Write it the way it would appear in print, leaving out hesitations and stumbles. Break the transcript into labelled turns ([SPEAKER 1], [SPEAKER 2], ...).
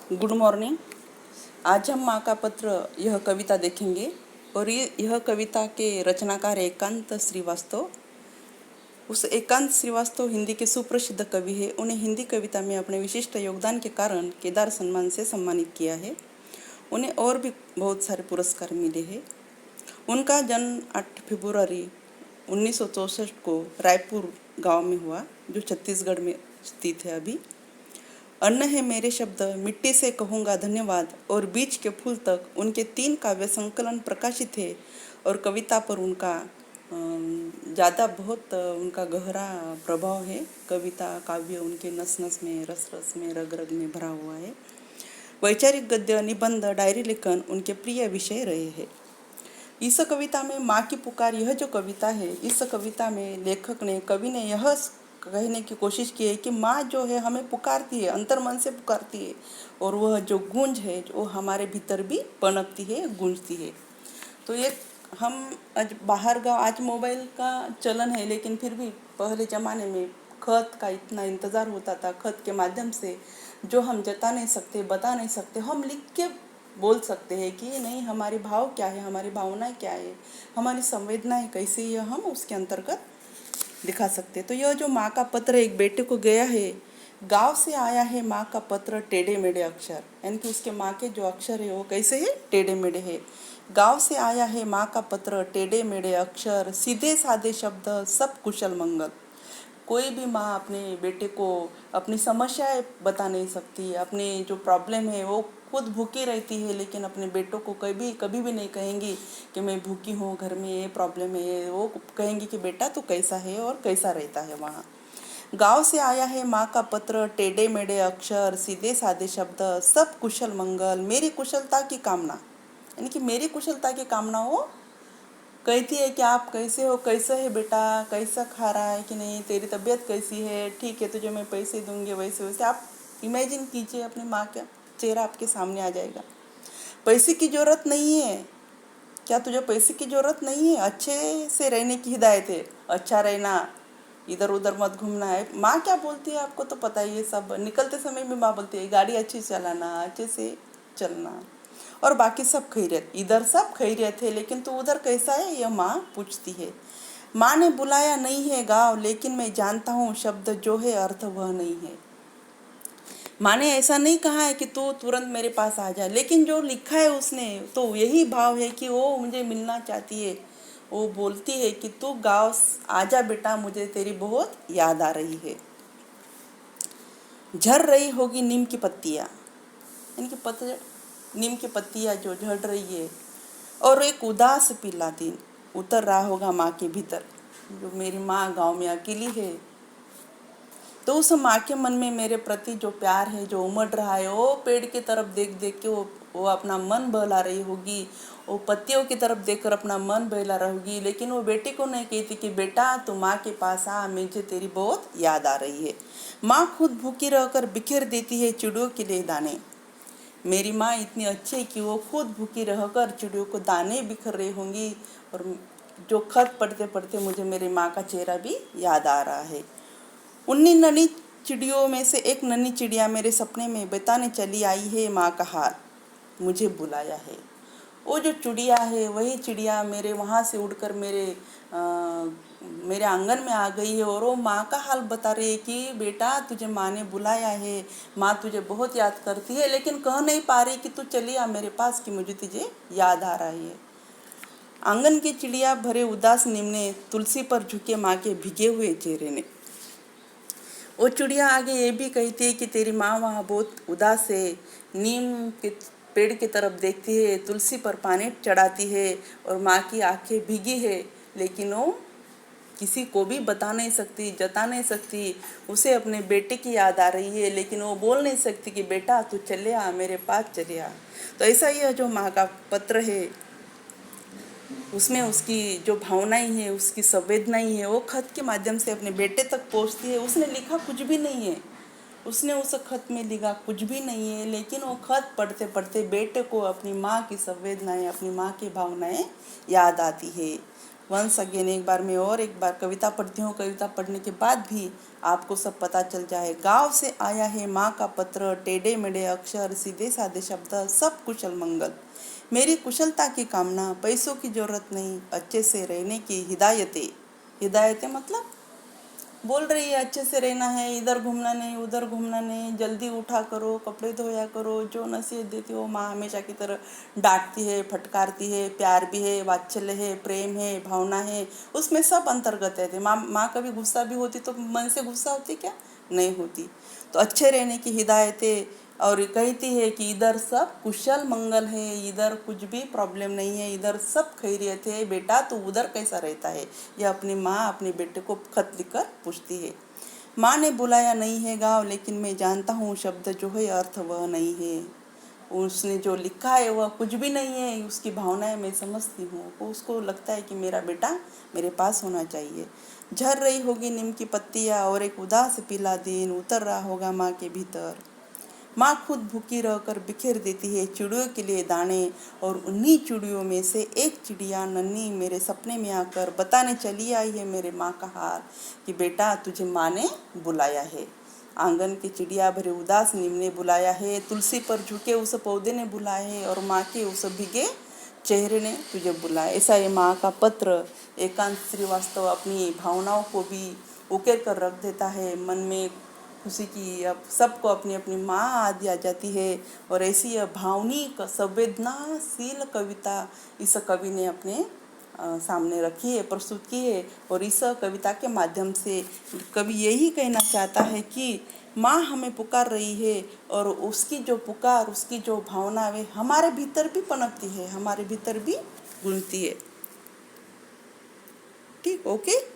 [SPEAKER 1] Good morning. आज हम माँ का पत्र यह कविता देखेंगे और यह कविता के रचनाकार एकांत श्रीवास्तव। उस एकांत श्रीवास्तव हिंदी के सुप्रसिद्ध कवि है। उन्हें हिंदी कविता में अपने विशिष्ट योगदान के कारण केदार सम्मान से सम्मानित किया है। उन्हें और भी बहुत सारे पुरस्कार मिले हैं। उनका जन्म 8 फरवरी 1964 को रायपुर गांव में हुआ, जो छत्तीसगढ़ में स्थित है। अभी अन्न है मेरे शब्द, मिट्टी से कहूँगा धन्यवाद और बीच के फूल तक उनके 3 काव्य संकलन प्रकाशित है। और कविता पर उनका ज़्यादा बहुत उनका गहरा प्रभाव है। कविता काव्य उनके नस नस में, रस रस में, रग रग में भरा हुआ है। वैचारिक गद्य, निबंध, डायरी लेखन उनके प्रिय विषय रहे हैं। इस कविता में माँ की पुकार, यह जो कविता है, इस कविता में कवि ने यह कहने की कोशिश की है कि माँ जो है हमें पुकारती है, अंतर्मन से पुकारती है, और वह जो गूंज है वो हमारे भीतर भी पनपती है, गूंजती है। तो ये हम आज बाहर गाँव, आज मोबाइल का चलन है, लेकिन फिर भी पहले ज़माने में खत का इतना इंतज़ार होता था। खत के माध्यम से जो हम जता नहीं सकते, बता नहीं सकते, हम लिख के बोल सकते हैं कि नहीं, हमारे भाव क्या है, हमारी भावनाएं क्या है, हमारी संवेदनाएं कैसी है, हम उसके अंतर्गत दिखा सकते हैं। तो यह जो माँ का पत्र एक बेटे को गया है, गांव से आया है माँ का पत्र टेढ़े मेढ़े अक्षर, यानी कि उसके माँ के जो अक्षर है वो कैसे है, टेढ़े मेढ़े है। गांव से आया है माँ का पत्र टेढ़े मेढ़े अक्षर, सीधे साधे शब्द, सब कुशल मंगल। कोई भी माँ अपने बेटे को अपनी समस्याएं बता नहीं सकती, अपनी जो प्रॉब्लम है वो खुद भूखी रहती है, लेकिन अपने बेटों को कभी कभी भी नहीं कहेंगी कि मैं भूखी हूँ, घर में ये प्रॉब्लम है। वो कहेंगी कि बेटा तू कैसा है और कैसा रहता है वहाँ। गांव से आया है माँ का पत्र टेढ़े मेढ़े अक्षर, सीधे साधे शब्द, सब कुशल मंगल, मेरी कुशलता की कामना, यानी कि मेरी कुशलता की कामना वो कहती है कि आप कैसे हो, कैसा है बेटा, कैसा खा रहा है कि नहीं, तेरी तबीयत कैसी है, ठीक है, तुझे मैं पैसे दूंगी, वैसे वैसे। आप इमेजिन कीजिए, अपनी माँ का चेहरा आपके सामने आ जाएगा। पैसे की ज़रूरत नहीं है, क्या तुझे पैसे की ज़रूरत नहीं है, अच्छे से रहने की हिदायत है, अच्छा रहना, इधर उधर मत घूमना है। माँ क्या बोलती है आपको तो पता ही है सब। निकलते समय में माँ बोलती है गाड़ी अच्छी चलाना, अच्छे से चलना, और बाकी सब खैरियत, इधर सब खैरियत है, लेकिन तू उधर कैसा है, यह माँ पूछती है। माँ ने बुलाया नहीं है गाँव, लेकिन मैं जानता हूँ शब्द जो है अर्थ वह नहीं है। माँ ने ऐसा नहीं कहा है कि तू तुरंत मेरे पास आ जा, लेकिन जो लिखा है उसने तो यही भाव है कि वो मुझे मिलना चाहती है। वो बोलती है कि तू गाँव आ जा बेटा, मुझे तेरी बहुत याद आ रही है। झड़ रही होगी नीम की पत्तियाँ, इनकी पत्तियाँ, नीम की पत्तियाँ जो झड़ रही है, और एक उदास पीला दिन उतर रहा होगा माँ के भीतर। जो मेरी माँ गांव में अकेली है, तो उस माँ के मन में मेरे प्रति जो प्यार है, जो उमड़ रहा है, वो पेड़ की तरफ देख देख के वो अपना मन बहला रही होगी, वो पत्तियों की तरफ देखकर अपना मन बहला रही होगी। लेकिन वो बेटे को नहीं कहती कि बेटा तू माँ के पास आ, मुझे तेरी बहुत याद आ रही है। माँ खुद भूखी रहकर बिखेर देती है चिड़ियों के लिए दाने। मेरी माँ इतनी अच्छी है कि वो खुद भूखी रहकर चिड़ियों को दाने बिखर रही होंगी। और जो खत पढ़ते पढ़ते मुझे मेरी माँ का चेहरा भी याद आ रहा है। उन्हीं नन्ही चिड़ियों में से एक नन्ही चिड़िया मेरे सपने में बताने चली आई है माँ का हाल, मुझे बुलाया है। वो जो चिड़िया है वही चिड़िया मेरे वहाँ से उड़कर मेरे आंगन में आ गई है, और वो माँ का हाल बता रही है कि बेटा तुझे माँ ने बुलाया है, माँ तुझे बहुत याद करती है, लेकिन कह नहीं पा रही कि तू चली आ मेरे पास, कि मुझे तुझे याद आ रही है। आंगन की चिड़िया भरे उदास नीम ने तुलसी पर झुके माँ के भीगे हुए चेहरे ने। वो चिड़िया आगे ये भी कहती है कि तेरी माँ वहाँ बहुत उदास है, नीम के पेड़ की तरफ देखती है, तुलसी पर पानी चढ़ाती है, और माँ की आंखें भीगी है, लेकिन वो किसी को भी बता नहीं सकती, जता नहीं सकती। उसे अपने बेटे की याद आ रही है, लेकिन वो बोल नहीं सकती कि बेटा तू चले आ, मेरे पास चले आ। तो ऐसा ही है जो माँ का पत्र है, उसमें उसकी जो भावनाएं हैं, उसकी संवेदनाएं हैं, वो खत के माध्यम से अपने बेटे तक पहुंचती है। उसने लिखा कुछ भी नहीं है, उसने उस खत में लिखा कुछ भी नहीं है, लेकिन वो खत पढ़ते पढ़ते बेटे को अपनी माँ की संवेदनाएं, अपनी माँ की भावनाएं याद आती है। वंस अगेन एक बार कविता पढ़ती हूँ। कविता पढ़ने के बाद भी आपको सब पता चल जाए। गाँव से आया है माँ का पत्र, टेढ़े मेढ़े अक्षर, सीधे साधे शब्द, सब कुशल मंगल। मेरी कुशलता की कामना, पैसों की जरूरत नहीं, अच्छे से रहने की हिदायतें। हिदायतें मतलब बोल रही है अच्छे से रहना है, इधर घूमना नहीं उधर घूमना नहीं, जल्दी उठा करो, कपड़े धोया करो। जो नसीहत देती हो माँ हमेशा की तरह डांटती है, फटकारती है, प्यार भी है, वात्सल्य है, प्रेम है, भावना है, उसमें सब अंतर्गत है। माँ कभी गुस्सा भी होती तो मन से गुस्सा होती क्या? नहीं होती। तो अच्छे रहने की हिदायतें, और कहती है कि इधर सब कुशल मंगल है, इधर कुछ भी प्रॉब्लम नहीं है, इधर सब खैरियत है, बेटा तो उधर कैसा रहता है। यह अपनी माँ अपने बेटे को खत लिखकर पूछती है। माँ ने बुलाया नहीं है गाँव, लेकिन मैं जानता हूँ शब्द जो है अर्थ वह नहीं है। उसने जो लिखा है वह कुछ भी नहीं है, उसकी भावनाएं मैं समझती हूँ। उसको लगता है कि मेरा बेटा मेरे पास होना चाहिए। झर रही होगी नीम की पत्तियाँ और एक उदास पीला दिन उतर रहा होगा माँ के भीतर। माँ खुद भूखी रहकर बिखेर देती है चिड़ियों के लिए दाने, और उन्हीं चिड़ियों में से एक चिड़िया नन्ही मेरे सपने में आकर बताने चली आई है मेरे माँ का हाल, कि बेटा तुझे माँ ने बुलाया है। आंगन की चिड़िया भरे उदास नीम ने बुलाया है, तुलसी पर झुके उस पौधे ने बुलाया है, और माँ के उस भीगे चेहरे ने तुझे बुलाया। ऐसा ये माँ का पत्र एकांत श्रीवास्तव अपनी भावनाओं को भी उकेर कर रख देता है। मन में खुशी की अब सबको अपनी अपनी माँ आदि आ जाती है। और ऐसी यह भावनिक संवेदनाशील कविता इस कवि ने अपने सामने रखी है, प्रस्तुत की है। और इस कविता के माध्यम से कवि यही कहना चाहता है कि माँ हमें पुकार रही है, और उसकी जो पुकार, उसकी जो भावना वे हमारे भीतर भी पनपती है, हमारे भीतर भी गूंजती है। ठीक, ओके।